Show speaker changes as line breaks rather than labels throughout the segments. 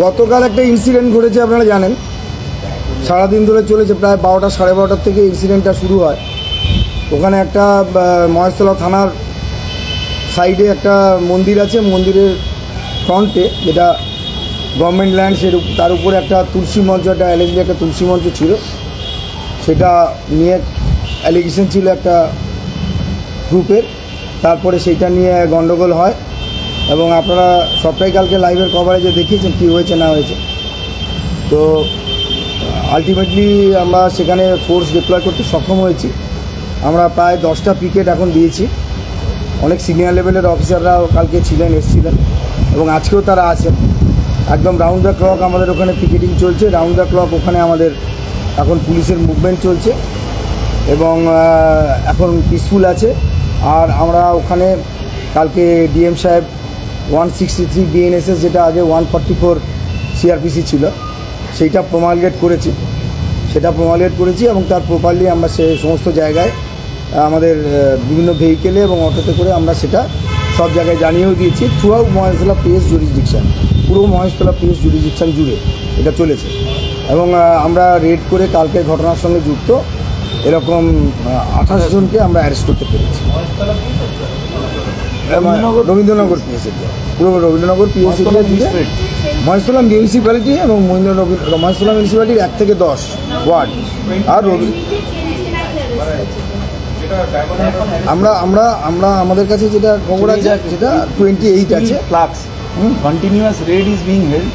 গতকাল একটা ইনসিডেন্ট ঘটেছে, আপনারা জানেন। সারাদিন ধরে চলেছে, প্রায় 12টা সাড়ে 12টার থেকে ইনসিডেন্টটা শুরু হয়। ওখানে একটা মহেশতলা থানার সাইডে একটা মন্দির আছে, মন্দিরের ফ্রন্টে যেটা গভর্নমেন্ট ল্যান্ড, তার উপরে একটা তুলসী মঞ্চ, একটা অ্যালিগেশন, একটা তুলসী মঞ্চ ছিল। সেটা নিয়ে অ্যালিগেশন ছিল একটা গ্রুপের। তারপরে সেইটা নিয়ে গণ্ডগোল হয় এবং আপনারা সবটাই কালকে লাইভের কভারেজে দেখিয়েছেন কী হয়েছে না হয়েছে। তো আলটিমেটলি আমরা সেখানে ফোর্স ডিপ্লয় করতে সক্ষম হয়েছি। আমরা প্রায় 10টা পিকেট এখন দিয়েছি। অনেক সিনিয়র লেভেলের অফিসাররাও কালকে ছিলেন, এসেছিলেন এবং আজকেও তারা আছেন। একদম রাউন্ড দ্য ক্লক আমাদের ওখানে পিকেটিং চলছে। রাউন্ড দ্য ক্লক ওখানে আমাদের এখন পুলিশের মুভমেন্ট চলছে এবং এখন পিসফুল আছে। আর আমরা ওখানে কালকে ডিএম সাহেব 163 বিএনএসএস, যেটা আগে 144 সিআরপিসি ছিল, সেইটা প্রমালগেট করেছি। এবং তার প্রপারলি আমরা সে সমস্ত জায়গায় আমাদের বিভিন্ন ভেহিকেলে এবং অটোতে করে আমরা সেটা সব জায়গায় জানিয়েও দিয়েছি। Through out Maheshtala PS jurisdiction, পুরো মহেশতলা পিএস জুরিসডিকশান জুড়ে এটা চলেছে। এবং আমরা রেড করে কালকের ঘটনার সঙ্গে যুক্ত এরকম 28 জনকে আমরা অ্যারেস্ট করতে পেরেছি। রবীন্দ্রনগর পিএসএ, পুরো রবীন্দ্রনগর পিএসএ দিয়ে মহেশতলা মিউনিসিপ্যালিটি এবং মহেশতলা মিউনিসিপ্যালিটির 1 থেকে 10 ওয়ার্ড। আর আমরা আমাদের কাছে যেটা খবর আছে সেটা 28 আছে।
Continuous red is being held.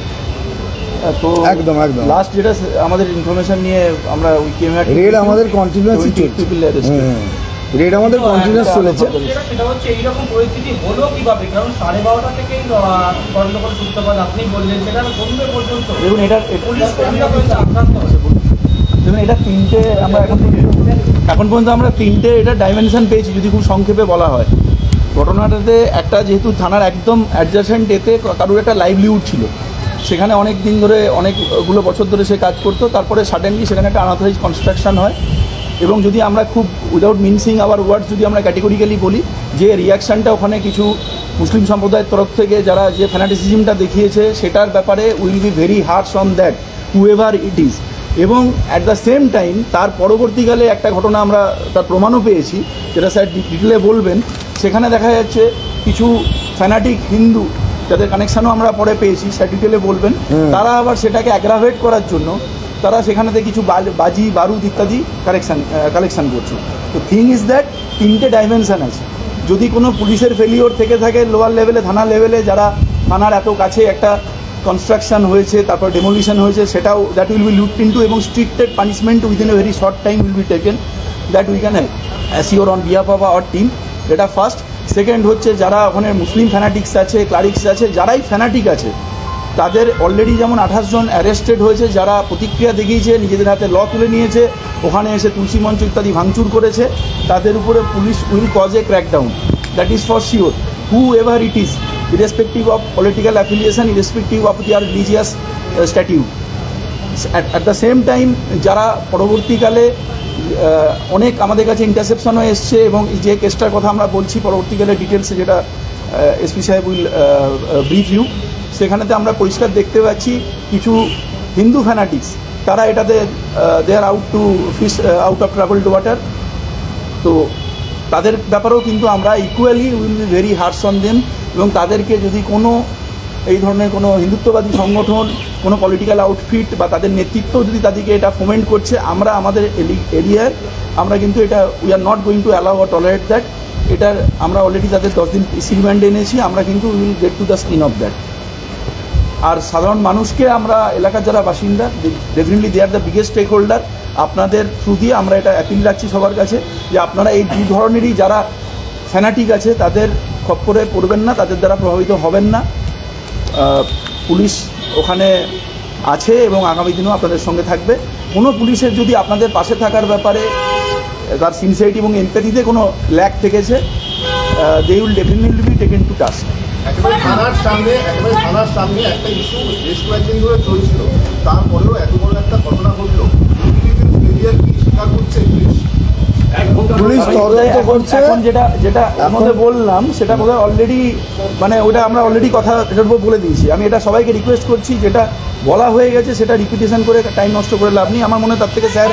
তো
একদম
লাস্ট যেটা আমাদের ইনফরমেশন নিয়ে আমরা
রেড আমাদের কন্টিনিউয়াস রেড আমাদের কন্টিনিউয়াস চলেছে।
সেটা হচ্ছে এইরকম পরিস্থিতি হলো কিভাবে? কারণ 12:30 থেকেই গণ্ডগোল সূত্রপাত আপনি বললেন, সেটা সন্ধ্যে পর্যন্ত।
দেখুন, এটা
পুলিশ কর্মীরা পর্যন্ত আক্রান্ত হয়েছে।
দেখুন, এটা তিনটে আমরা এখন পর্যন্ত আমরা তিনটে এটা ডাইমেনশন পেয়েছি, যদি খুব সংক্ষেপে বলা হয়। ঘটনাটাতে একটা, যেহেতু থানার একদম অ্যাডজাসেন্ট এতে কারোর একটা লাইভলিহুড ছিল, সেখানে অনেক দিন ধরে, অনেকগুলো বছর ধরে সে কাজ করতো। তারপরে সাডেনলি সেখানে একটা আনঅথরাইজ কনস্ট্রাকশন হয় এবং যদি আমরা খুব উইদাউট মিনসিং আওয়ার ওয়ার্ডস যদি আমরা ক্যাটেগরিক্যালি বলি, যে রিয়াকশানটা ওখানে কিছু মুসলিম সম্প্রদায়ের তরফ থেকে যারা যে ফ্যানাটিসিজমটা দেখিয়েছে, সেটার ব্যাপারে will be very harsh on that whoever it is. এবং অ্যাট দ্য সেম টাইম তার পরবর্তীকালে একটা ঘটনা আমরা তার প্রমাণও পেয়েছি, যেটা স্যার ডিটেলে বলবেন। সেখানে দেখা যাচ্ছে কিছু ফ্যানাটিক হিন্দু, যাদের কানেকশানও আমরা পরে পেয়েছি, স্যার ডিটেলে বলবেন, তারা আবার সেটাকে অ্যাগ্রাভেট করার জন্য তারা সেখানেতে কিছু বাজি বারুদ ইত্যাদি কালেকশান করছে। তো থিং ইজ দ্যাট তিনটে ডাইমেনশান আছে। যদি কোনো পুলিশের ফেলিওর থেকে থাকে লোয়ার লেভেলে, থানা লেভেলে, যারা থানার এত কাছে একটা কনস্ট্রাকশন হয়েছে, তারপর ডেমোলিশন হয়েছে, সেটাও that will be looked into এবং strict punishment within a very short time will be taken, that we can assure on behalf of our team. এটা ফার্স্ট। সেকেন্ড হচ্ছে, যারা ওখানে মুসলিম ফ্যানাটিক্স আছে, ক্লারিক্স আছে, যারাই ফ্যানাটিক আছে, তাদের অলরেডি যেমন 28 জন অ্যারেস্টেড হয়েছে, যারা প্রতিক্রিয়া দেখিয়েছে, নিজেদের হাতে ল তুলে নিয়েছে, ওখানে এসে তুলসী মঞ্চ ইত্যাদি ভাঙচুর করেছে, তাদের উপরে police will cause A crackdown, that is for sure, who ever it is, irrespective of political affiliation, irrespective of দিয়ার religious statute. At the same time যারা পরবর্তীকালে অনেক আমাদের কাছে ইন্টারসেপশনও এসছে এবং যে কেসটার কথা আমরা বলছি পরবর্তীকালে ডিটেলসে, যেটা এসপি সাহেব উইল ব্রিফ ইউ, সেখানেতে আমরা পরিষ্কার দেখতে পাচ্ছি কিছু হিন্দু ফ্যানাটিক্স, তারা এটাতে they are out to fish out of troubled water. তো তাদের ব্যাপারেও কিন্তু আমরা equally will be very harsh on them. এবং তাদেরকে যদি কোনো এই ধরনের কোনো হিন্দুত্ববাদী সংগঠন, কোনো পলিটিক্যাল আউটফিট বা তাদের নেতৃত্ব যদি তাদেরকে এটা ফোমেন্ট করছে, আমরা আমাদের এরিয়ায় আমরা কিন্তু এটা we are not going to allow or tolerate that. এটার আমরা অলরেডি তাদের 10 দিন রিমান্ডে এনেছি, আমরা কিন্তু will get to the skin of that. আর সাধারণ মানুষকে আমরা, এলাকার যারা বাসিন্দা, definitely they are the biggest stakeholder. আপনাদের থ্রু দিয়ে আমরা এটা অ্যাপিল রাখছি সবার কাছে, যে আপনারা এই দু ধরনেরই যারা ফ্যানাটিক আছে তাদের খপ্পরে পড়বেন না, তাদের দ্বারা প্রভাবিত হবেন না। পুলিশ ওখানে আছে এবং আগামী দিনেও আপনাদের সঙ্গে থাকবে। কোনো পুলিশের যদি আপনাদের পাশে থাকার ব্যাপারে তার সিনসিয়ারিটি এবং এমপ্যাথিতে কোনো ল্যাক থেকেছে, they will definitely be taken to task.
একেবারে থানার সামনে একটা ইস্যু বেশ কয়েকদিন ধরে চলছিল, তারপরেও এত বড় একটা ঘটনা ঘটলো, কি স্বীকার করছে পুলিশ?
পুলিশ তদন্ত করছে।
এখন যেটা যেটা আমাদের বললাম সেটা বোধহয় অলরেডি মানে ওটা আমরা অলরেডি কথা এটার উপর বলে দিয়েছি। আমি এটা সবাইকে রিকোয়েস্ট করছি, যেটা বলা হয়ে গেছে সেটা রিপিটেশন করে টাইম নষ্ট করে লাভ নেই। আমার মনে হয় তার থেকে স্যার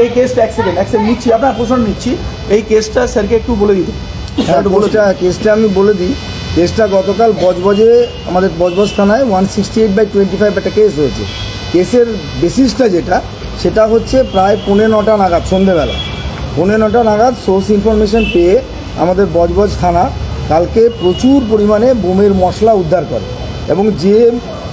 এই কেসটা এক সেকেন্ড নিচ্ছি, আপনার প্রশ্ন নিচ্ছি, এই কেসটা স্যারকে একটু বলে দিতে।
কেসটা আমি বলে দিই। কেসটা গতকাল বজবজে আমাদের বজবজ থানায় 168/25 একটা কেস হয়েছে। কেসের বেসিসটা সেটা হচ্ছে প্রায় 9:45 নাগাদ, সন্ধেবেলা 9:45 নাগাদ সোর্স ইনফরমেশন পেয়ে আমাদের বজবজ থানা কালকে প্রচুর পরিমাণে বোমের মশলা উদ্ধার করে, এবং যে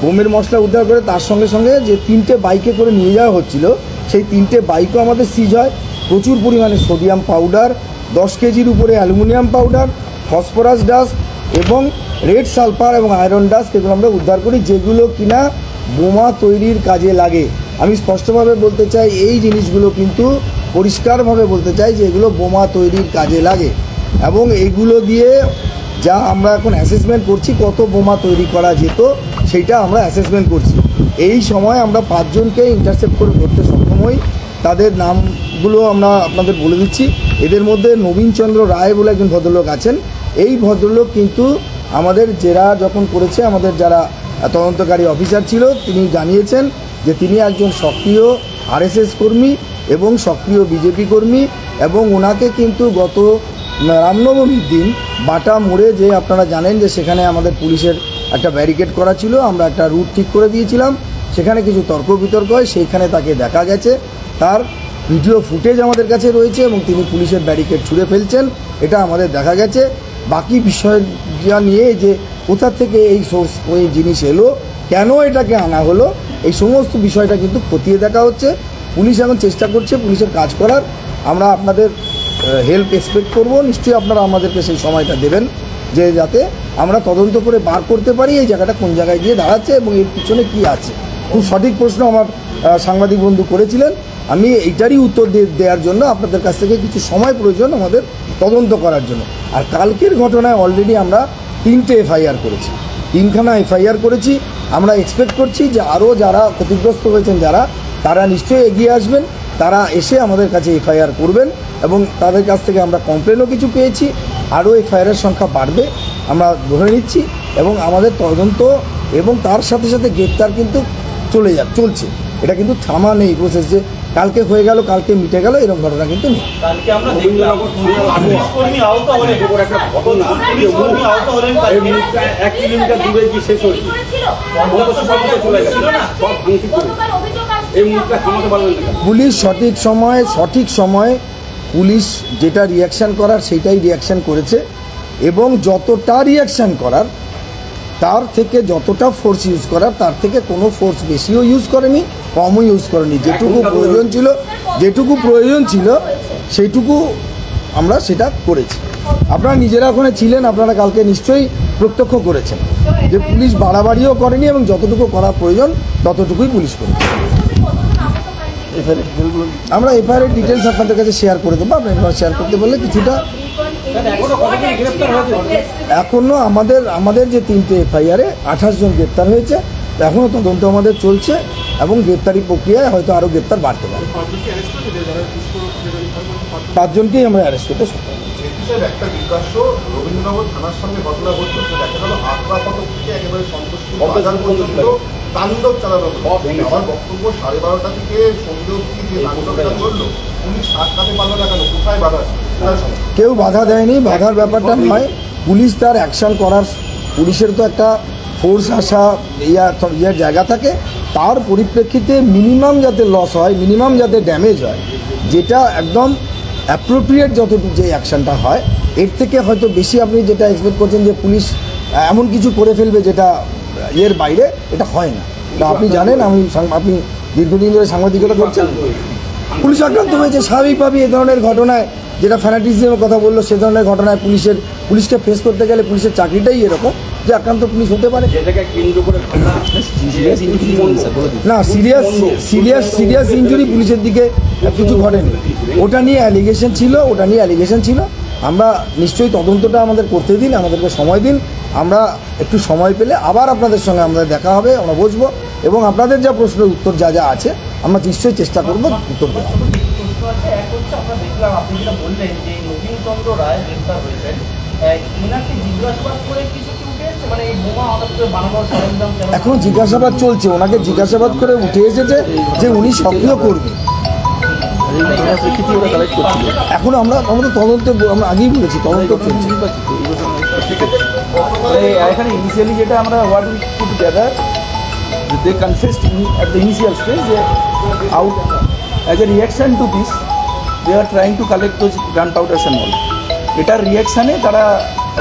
বোমের মশলা উদ্ধার করে তার সঙ্গে সঙ্গে যে 3টে বাইকে করে নিয়ে যাওয়া হচ্ছিল, সেই 3টে বাইকও আমাদের সিজ হয়। প্রচুর পরিমাণে সোডিয়াম পাউডার, 10 কেজির উপরে অ্যালুমিনিয়াম পাউডার, ফসফরাস ডাস্ট এবং রেড সালফার এবং আয়রন ডাস্ট, এগুলো আমরা উদ্ধার করি, যেগুলো কিনা বোমা তৈরির কাজে লাগে। আমি স্পষ্টভাবে বলতে চাই, এই জিনিসগুলো কিন্তু পরিষ্কারভাবে বলতে চাই যে এগুলো বোমা তৈরির কাজে লাগে, এবং এইগুলো দিয়ে যা আমরা এখন অ্যাসেসমেন্ট করছি কত বোমা তৈরি করা যেত সেইটা আমরা অ্যাসেসমেন্ট করছি। এই সময় আমরা 5 জনকে ইন্টারসেপ্ট করে ধরতে সক্ষম হই। তাদের নামগুলো আমরা আপনাদের বলে দিচ্ছি। এদের মধ্যে নবীনচন্দ্র রায় বলে একজন ভদ্রলোক আছেন। এই ভদ্রলোক কিন্তু আমাদের জেরা যখন করেছে, আমাদের যারা তদন্তকারী অফিসার ছিল তিনি জানিয়েছেন যে তিনি একজন সক্রিয় আরএসএস কর্মী এবং সক্রিয় বিজেপি কর্মী, এবং ওনাকে কিন্তু গত রামনবমীর দিন বাটা মোড়ে, যে আপনারা জানেন যে সেখানে আমাদের পুলিশের একটা ব্যারিকেড করা ছিল, আমরা একটা রুট ঠিক করে দিয়েছিলাম, সেখানে কিছু তর্ক বিতর্ক হয়, সেইখানে তাকে দেখা গেছে। তার ভিডিও ফুটেজ আমাদের কাছে রয়েছে এবং তিনি পুলিশের ব্যারিকেড ছুঁড়ে ফেলছেন, এটা আমাদের দেখা গেছে। বাকি বিষয়টা নিয়ে যে কোথা থেকে ওই জিনিস এলো, কেন এটাকে আনা হলো, এই সমস্ত বিষয়টা কিন্তু খতিয়ে দেখা হচ্ছে। পুলিশ এখন চেষ্টা করছে পুলিশের কাজ করার। আমরা আপনাদের হেল্প এক্সপেক্ট করব, নিশ্চয়ই আপনারা আমাদেরকে সেই সময়টা দেবেন, যে যাতে আমরা তদন্ত করে বার করতে পারি এই জায়গাটা কোন জায়গায় গিয়ে দাঁড়াচ্ছে এবং এর পিছনে কী আছে। খুব সঠিক প্রশ্ন আমার সাংবাদিক বন্ধু করেছিলেন। আমি এইটারই উত্তর দেওয়ার জন্য আপনাদের কাছ থেকে কিছু সময় প্রয়োজন আমাদের তদন্ত করার জন্য। আর কালকের ঘটনায় অলরেডি আমরা 3টে এফআইআর করেছি, 3খানা এফআইআর করেছি। আমরা এক্সপেক্ট করছি যে আরও যারা ক্ষতিগ্রস্ত হয়েছেন তারা নিশ্চয়ই এগিয়ে আসবেন, তারা এসে আমাদের কাছে এফআইআর করবেন, এবং তাদের কাছ থেকে আমরা কমপ্লেনও কিছু পেয়েছি। আরও এফআইআরের সংখ্যা বাড়বে আমরা ধরে নিচ্ছি, এবং আমাদের তদন্ত এবং তার সাথে সাথে গ্রেপ্তার কিন্তু চলছে। এটা কিন্তু থামা নেই প্রসেস, যে কালকে হয়ে গেল কালকে মিটে গেল এরকম ঘটনা কিন্তু নেই।
কালকে আমরা দেখলাম পুলিশকর্মী আহত হলেন, পুলিশকর্মী আহত হলেন,
1 কিলোমিটার দূরে গিয়ে শেষ হয়েছে। এই মুহূর্তে থামাতে পারবেন না।
পুলিশ সঠিক সময় পুলিশ যেটা রিয়াকশান করার সেইটাই রিয়াকশান করেছে, এবং যতটা রিয়াকশান করার তার থেকে যতটা ফোর্স ইউজ করার তার থেকে কোনো ফোর্স বেশিও ইউজ করেনি, কমও ইউজ করেনি। যেটুকু প্রয়োজন ছিল সেইটুকু আমরা সেটা করেছি। আপনারা নিজেরা ওখানে ছিলেন, আপনারা কালকে নিশ্চয়ই প্রত্যক্ষ করেছেন যে পুলিশ বাড়াবাড়িও করেনি, এবং যতটুকু করা প্রয়োজন ততটুকুই পুলিশ করেছে। আমরা এফআইআর ডিটেলস আপনাদের কাছে শেয়ার করে দেবো, আপনারা শেয়ার করতে বললে কিছুটা। এখনও আমাদের যে 3টে এফআইআরে 28 জন গ্রেপ্তার হয়েছে, এখনও তদন্ত আমাদের চলছে, এবং গ্রেপ্তারি প্রক্রিয়ায় হয়তো আরও গ্রেপ্তার বাড়তে পারে। 5 জনকেই আমরা অ্যারেস্ট করতে সক্ষম।
একটা জিজ্ঞাসা, রবীন্দ্রনগর থানার সামনে ঘটনা ঘটল, দেখা গেল আগ্রাপত থেকে একেবারে সন্তুষ্ট পর্যন্ত তাণ্ডব চালানো হলো। আমার বক্তব্য 12:30 থেকে সন্ধ্যে অবধি যে তাণ্ডবটা করলো, পুলিশ আটকাতে পারলো না কেন? কোথায় বাধা?
কেউ বাধা দেয়নি, বাধার ব্যাপারটা নয়। পুলিশ তার অ্যাকশন করার, পুলিশের তো একটা ফোর্স আসা ইয়ার জায়গা থাকে, তার পরিপ্রেক্ষিতে মিনিমাম যাতে লস হয়, মিনিমাম যাতে ড্যামেজ হয়, যেটা একদম অ্যাপ্রোপ্রিয়েট যতটুকু যে অ্যাকশানটা হয়, এর থেকে হয়তো বেশি আপনি যেটা এক্সপেক্ট করছেন যে পুলিশ এমন কিছু করে ফেলবে যেটা এর বাইরে, এটা হয় না। তা আপনি জানেন, আপনি দীর্ঘদিন ধরে সাংবাদিকতা করছেন, পুলিশ আক্রান্ত হয়েছে স্বাভাবিকভাবেই। এ ধরনের ঘটনায়, যেটা ফ্যানাটিজমের কথা বললো, সে ধরনের ঘটনায় পুলিশকে ফেস করতে গেলে পুলিশের চাকরিটাই এরকম যে আক্রান্ত পুলিশ হতে পারে। না, সিরিয়াস ইনজুরি পুলিশের দিকে কিছু ঘটেনি। ওটা নিয়ে অ্যালিগেশন ছিল। আমরা নিশ্চয়ই তদন্তটা আমাদের করতে দিন, আমাদেরকে সময় দিন। আমরা একটু সময় পেলে আবার আপনাদের সঙ্গে আমাদের দেখা হবে, আমরা বসবো, এবং আপনাদের যা প্রশ্নের উত্তর যা আছে আমরা নিশ্চয়ই চেষ্টা করবো উত্তর দেওয়া।
শুনলাম আপনি যেটা বললেন যে নবীন চন্দ্র রায় গ্রেপ্তার হয়েছেন, ওনাকে জিজ্ঞাসাবাদ করে কিছু কি উঠে এসেছে, মানে এই বোমা হঠাৎ করে বানানোর সরঞ্জাম কেন?
এখন জিজ্ঞাসাবাদ চলছে, ওনাকে জিজ্ঞাসাবাদ করে উঠে এসেছে যে উনি সক্রিয় কর্মী। এখন আমরা আমাদের তদন্ত, আমরা আগেই বলেছি তদন্ত চলছে।
এখানে ইনিশিয়ালি যেটা আমরা what we put together, they confessed at the initial stage যে out as a reaction to this they are trying to collect those gunpowders and all. এটার রিয়াকশানে তারা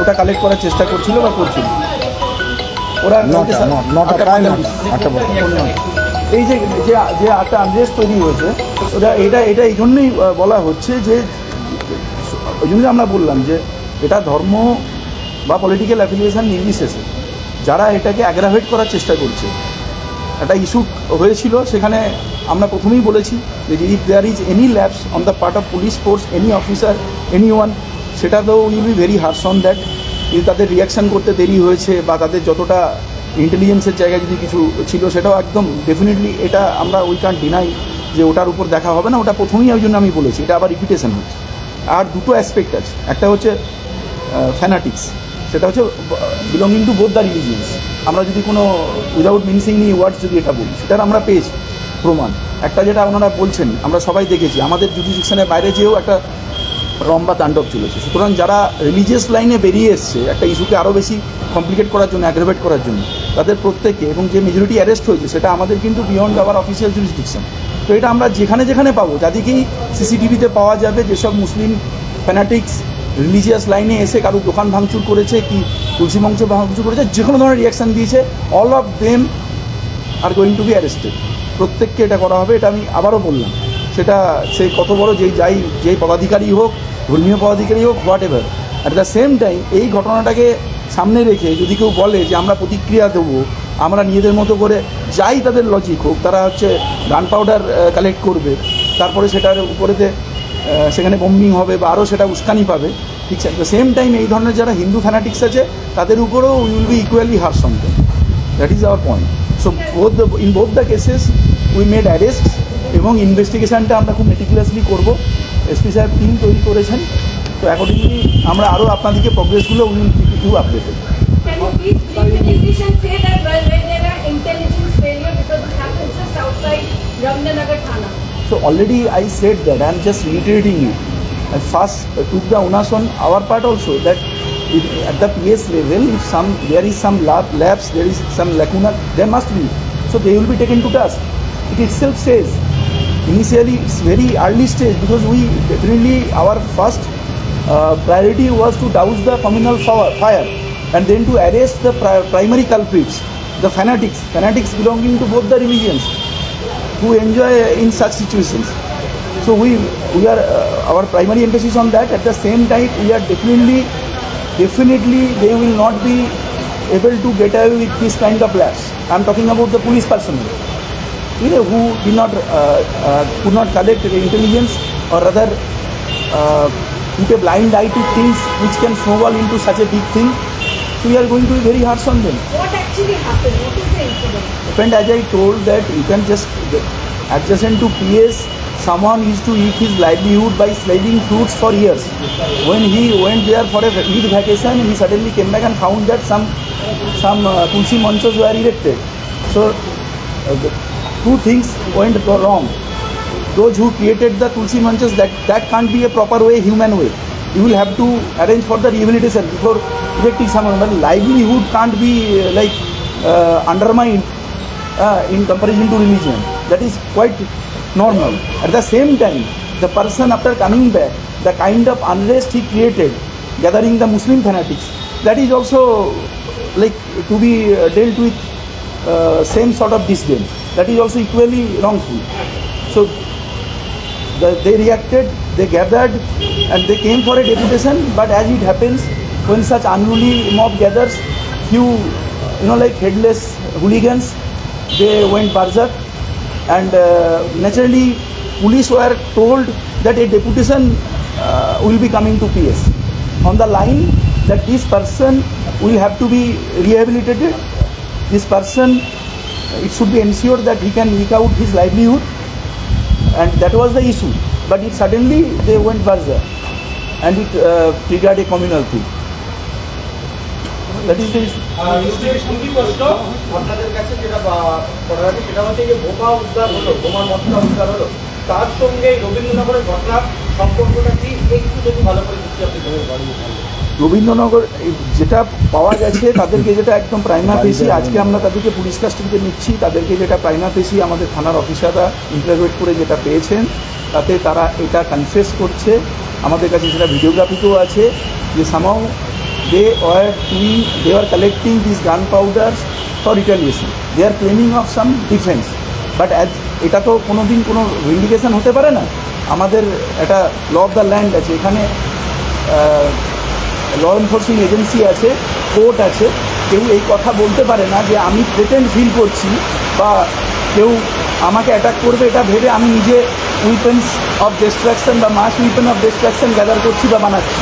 ওটা কালেক্ট করার চেষ্টা করছিল বা করছিল। ওরা এই যে যে একটা আনরেস্ট তৈরি হয়েছে ওটা এটা এই জন্যই বলা হচ্ছে যে ওই জন্যই আমরা বললাম যে এটা ধর্ম বা পলিটিক্যাল অ্যাফিলিয়েশন নির্বিশেষে যারা এটাকে অ্যাগ্রাভেট করার চেষ্টা করছে, একটা ইস্যু হয়েছিল সেখানে আমরা প্রথমেই বলেছি যে if there is any lapse on the part of police force, any officer, any one, সেটা তো will be very harsh on that. যদি তাদের রিয়াকশান করতে দেরি হয়েছে বা তাদের যতটা ইন্টেলিজেন্সের জায়গায় যদি কিছু ছিল সেটাও একদম ডেফিনেটলি এটা আমরা উই ক্যান্ট ডিনাই যে ওটার উপর দেখা হবে না, ওটা প্রথমেই ওই জন্য আমি বলেছি এটা আবার রিপিটেশন হচ্ছে। আর দুটো অ্যাসপেক্ট আছে, একটা হচ্ছে ফ্যানাটিক্স, সেটা হচ্ছে belonging to both the religions. আমরা যদি কোনো উইদাউট মিনসিং নি ওয়ার্ডস যদি এটা বলি সেটার আমরা পেয়েছি প্রমাণ। একটা যেটা ওনারা বলছেন আমরা সবাই দেখেছি, আমাদের জুডিশনের বাইরে যেও একটা রম্বা তাণ্ডব চলেছে। সুতরাং যারা রিলিজিয়াস লাইনে বেরিয়ে এসছে একটা ইস্যুকে আরও বেশি কমপ্লিকেট করার জন্য, অ্যাগ্রেভেট করার জন্য, তাদের প্রত্যেককে, এবং যে মেজরিটি অ্যারেস্ট হয়েছে সেটা আমাদের কিন্তু বিয়ন্ড আওয়ার অফিসিয়াল জুরিসডিকশন। তো এটা আমরা যেখানে যেখানে পাবো, যাদেরকেই সিসিটিভিতে পাওয়া যাবে যেসব মুসলিম ফ্যানাটিক্স রিলিজিয়াস লাইনে এসে কারোর দোকান ভাঙচুর করেছে কি তুলসী মঞ্চ ভাঙচুর করেছে, যে কোনো ধরনের রিয়াকশান দিয়েছে, all of them are going to be arrested. প্রত্যেককে এটা করা হবে, এটা আমি আবারও বললাম। সেটা সে কত বড় যেই পদাধিকারী হোক, ধর্মীয় পদাধিকারী হোক, what ever. At the same time এই ঘটনাটাকে সামনে রেখে যদি কেউ বলে যে আমরা প্রতিক্রিয়া দেবো, আমরা নিজেদের মতো করে যাই তাদের লজিক হোক, তারা হচ্ছে গান পাউডার কালেক্ট করবে, তারপরে সেটার উপরেতে সেখানে বম্বিং হবে বা আরও সেটা উস্কানি পাবে, ঠিক আছে। অ্যাট দ্য সেম টাইম এই ধরনের যারা হিন্দু ফ্যানাটিক্স আছে তাদের উপরেও we will be equally harsh on them. That is our point. So in both the cases we made arrest, এবং ইনভেস্টিগেশনটা আমরা খুব মেটিকুলাসলি করব। এসপি সাহেব টিম তৈরি করেছেন, তো অ্যাকর্ডিংলি আমরা আরও আপনাদেরকে প্রোগ্রেসগুলো will keep you updated.
Can you please brief in English and say that where there are intelligence failure because it happens just outside Ramnanagar Thana?
So already I said that, I am just reiterating you. I first took the onus on our part also that if at the PS level, if there is some lapse, there is some lacuna, there must be. So they will be taken to task. It itself says, initially it's very early stage because we definitely our first priority was to douse the communal fire and then to arrest the primary culprits, the fanatics belonging to both the religions who enjoy in such situations. So we are our primary emphasis on that. At the same time, we are definitely they will not be able to get away with this kind of lapse. I am talking about the police personnel, who did not could not collect the intelligence, or rather put a blind eye to things which can snowball into such a big thing. So we are going to be very harsh on them.
What actually happened? What is the incident?
And as I told that you can just adjacent to PS, someone used to eat his livelihood by selling fruits for years. When he went there for a Eid vacation, he suddenly came back and found that some tulsi manchas were erected. So the two things went wrong. Those who created the tulsi manchas, that can't be a proper way, human way. You will have to arrange for the rehabilitation before erecting someone. But livelihood can't be undermined in comparison to religion. That is quite normal. At the same time, the person after coming back, the kind of unrest he created, gathering the Muslim fanatics, that is also like to be dealt with same sort of disdain. That is also equally wrongful. So they reacted, they gathered, and they came for a deputation. But as it happens, when such unruly mob gathers, few like headless hooligans, they went berserk, and naturally police were told that a deputation will be coming to PS on the line that this person will have to be rehabilitated. This person, it should be ensured that he can eke out his livelihood, and that was the issue. but it suddenly they went berserk and it triggered a communal thing. That is the issue.
দুটি প্রশ্ন আপনাদের কাছে যেটা করার আছে সেটা হচ্ছে যে বোমা উদ্ধার হলো, বোমার মশলা উদ্ধার হলো, তার সঙ্গে এই রবীন্দ্রনগরের ঘটনার সম্পর্কটা কি একটু যদি ভালো করে দিচ্ছি আপনি
রবীন্দ্রনগর যেটা পাওয়া গেছে তাদেরকে যেটা একদম প্রাইমা ফেসি, আজকে আমরা তাদেরকে পুলিশ কাস্টডিতে নিচ্ছি, তাদেরকে যেটা প্রাইমা ফেসি আমাদের থানার অফিসাররা ইন্টারোগেট করে যেটা পেয়েছেন তাতে তারা এটা কনফেস করছে। আমাদের কাছে সেটা ভিডিওগ্রাফিতেও আছে যে somehow they were collecting these gunpowders for retaliation. They are claiming of some defense, but as এটা তো কোনো দিন কোনো ভিন্ডিকেশন হতে পারে না। আমাদের একটা ল অফ দ্য ল্যান্ড আছে, এখানে ল এনফোর্সিং এজেন্সি আছে, কোর্ট আছে, কেউ এই কথা বলতে পারে না যে আমি থ্রেটেন্ড ফিল করছি বা কেউ আমাকে অ্যাটাক করবে এটা ভেবে আমি নিজে উইপেন্স অফ ডিস্ট্রাকশন বা মাস উইপেন অফ ডিস্ট্রাকশন গ্যাদার করছি বা বানাচ্ছি।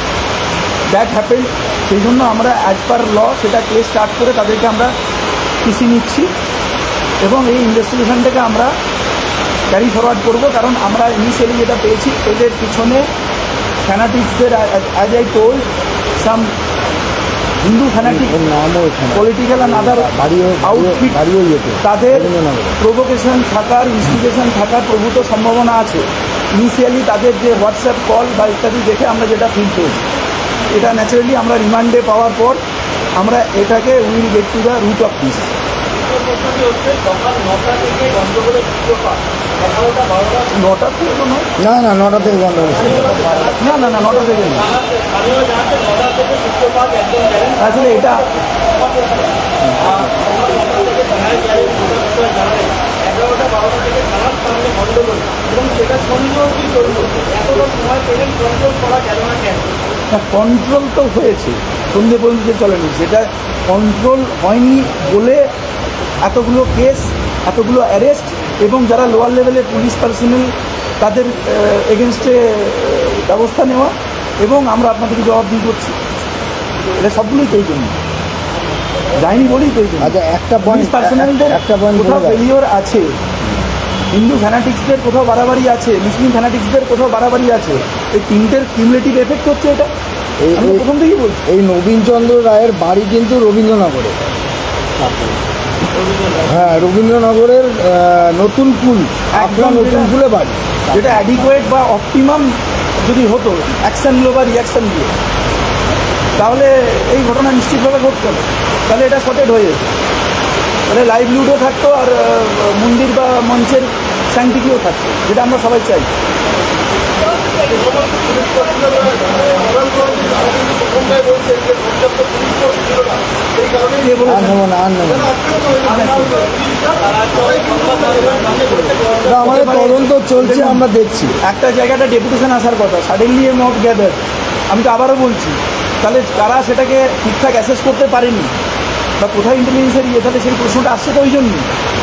দ্যাট হ্যাপেন্ড, সেই জন্য আমরা অ্যাজ পার ল সেটা কেস স্টার্ট করে তাদেরকে আমরা পিসি নিচ্ছি এবং এই ইনভেস্টিগেশনটাকে আমরা ক্যারি ফরওয়ার্ড করবো। কারণ আমরা ইনিশিয়ালি যেটা পেয়েছি এদের পিছনে ফ্যানাটিক্সদের, as I told, some Hindu fanatic political and other outfit, তাদের প্রভোকেশন থাকার, ইনস্টিগেশন থাকার প্রভূত সম্ভাবনা আছে। ইনিশিয়ালি তাদের যে হোয়াটসঅ্যাপ কল বা ইত্যাদি দেখে আমরা যেটা ফিল করেছি, এটা ন্যাচারালি আমরা রিমান্ডে পাওয়ার পর আমরা এটাকে will get to the root of this.
সকাল 9টা থেকে গন্ডগোলের সূত্রপাত, 11টা 12টা,
9টা থেকে তো নয়,
না 9টা থেকে গন্ডগোল,
না 9টা থেকে নেই।
স্থানীয় জানাতে 9টা থেকে সূত্রপাত একদম
আসলে এটা
11টা 12টা থেকে থানার সামনে গন্ডগোল এবং সেটা সন্দেহ কি চলল, এতটা সময় পেলেন কন্ট্রোল করা গেল না কেন?
কন্ট্রোল তো হয়েছে, সন্ধ্যে পর্যন্ত চলেনি, সেটা কন্ট্রোল হয়নি বলে এতগুলো কেস, এতগুলো অ্যারেস্ট এবং যারা লোয়ার লেভেলের পুলিশ পার্সোনাল তাদের এগেনস্টে ব্যবস্থা নেওয়া এবং আমরা আপনাদেরকে জবাবদিহি করছি। এটা সবগুলোই তো এই জন্য যায়নি বলেই তো এই জন্য।
আচ্ছা একটা
পুলিশ পার্সোনালদের কোথাও ফেলিওর আছে, হিন্দু ফ্যানাটিক্সদের কোথাও বাড়াবাড়ি আছে, মুসলিম ফ্যানাটিক্সদের কোথাও বাড়াবাড়ি আছে, এই তিনটের কিউমুলেটিভ এফেক্ট হচ্ছে এটা। আমি প্রথম থেকেই বলছি
এই নবীনচন্দ্র রায়ের বাড়ি কিন্তু রবীন্দ্রনগরে, হ্যাঁ রবীন্দ্রনগরের নতুন কুল, আপনার নতুন কুলে বাড়ি,
যেটা অ্যাডিকুয়েট বা অপটিমাম যদি হতো অ্যাকশানগুলো বা রিয়াকশানগুলো, তাহলে এই ঘটনা নিশ্চিতভাবে ঘটত না, তাহলে এটা শর্টেড হয়ে যেত, তাহলে লাইভলিহুডও থাকতো আর মন্দির বা মঞ্চের স্যাংটিটিও থাকতো, যেটা আমরা সবাই চাই।
আমাদের তদন্ত চলছে, আমরা দেখছি।
একটা জায়গাটা ডেপুটেশন আসার কথা, সাডেনলি এ মব গ্যাদার, আমি তো আবারও বলছি, তাহলে কারা সেটাকে ঠিকঠাক অ্যাসেস করতে পারেনি বা কোথায় ইন্টেলিজেন্সের ইয়ে, তাহলে সেই প্রশ্নটা আসছে তো ওই জন্য।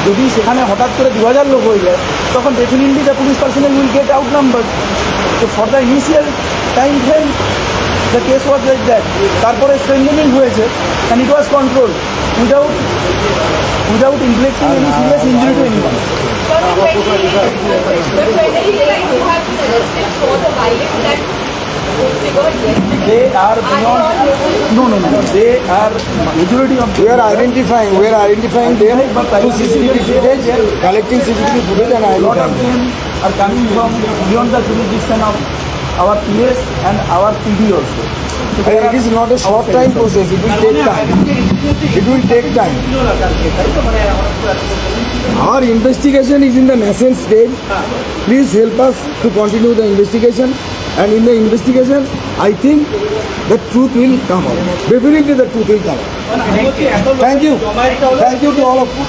যদি সেখানে হঠাৎ করে 2000 লোক হয়ে যায় তখন definitely the police personal will get out number. তো for the initial time frame the case was like that, তারপরে স্ট্রেংথেনিং হয়েছে and it was control without inflicting any serious injury to anyone. They are beyond. No. They are majority of.
We are identifying them through CCTV footage, collecting CCTV footage and
A lot of them are coming from beyond the jurisdiction of our PS and our PD also. So
it is not a short time process. It will take time. It will take time. Our investigation is in the nascent stage. Please help us to continue the investigation. And in the investigation, I think the truth will come out. Definitely the truth will come out. Thank you. Thank you to all of you.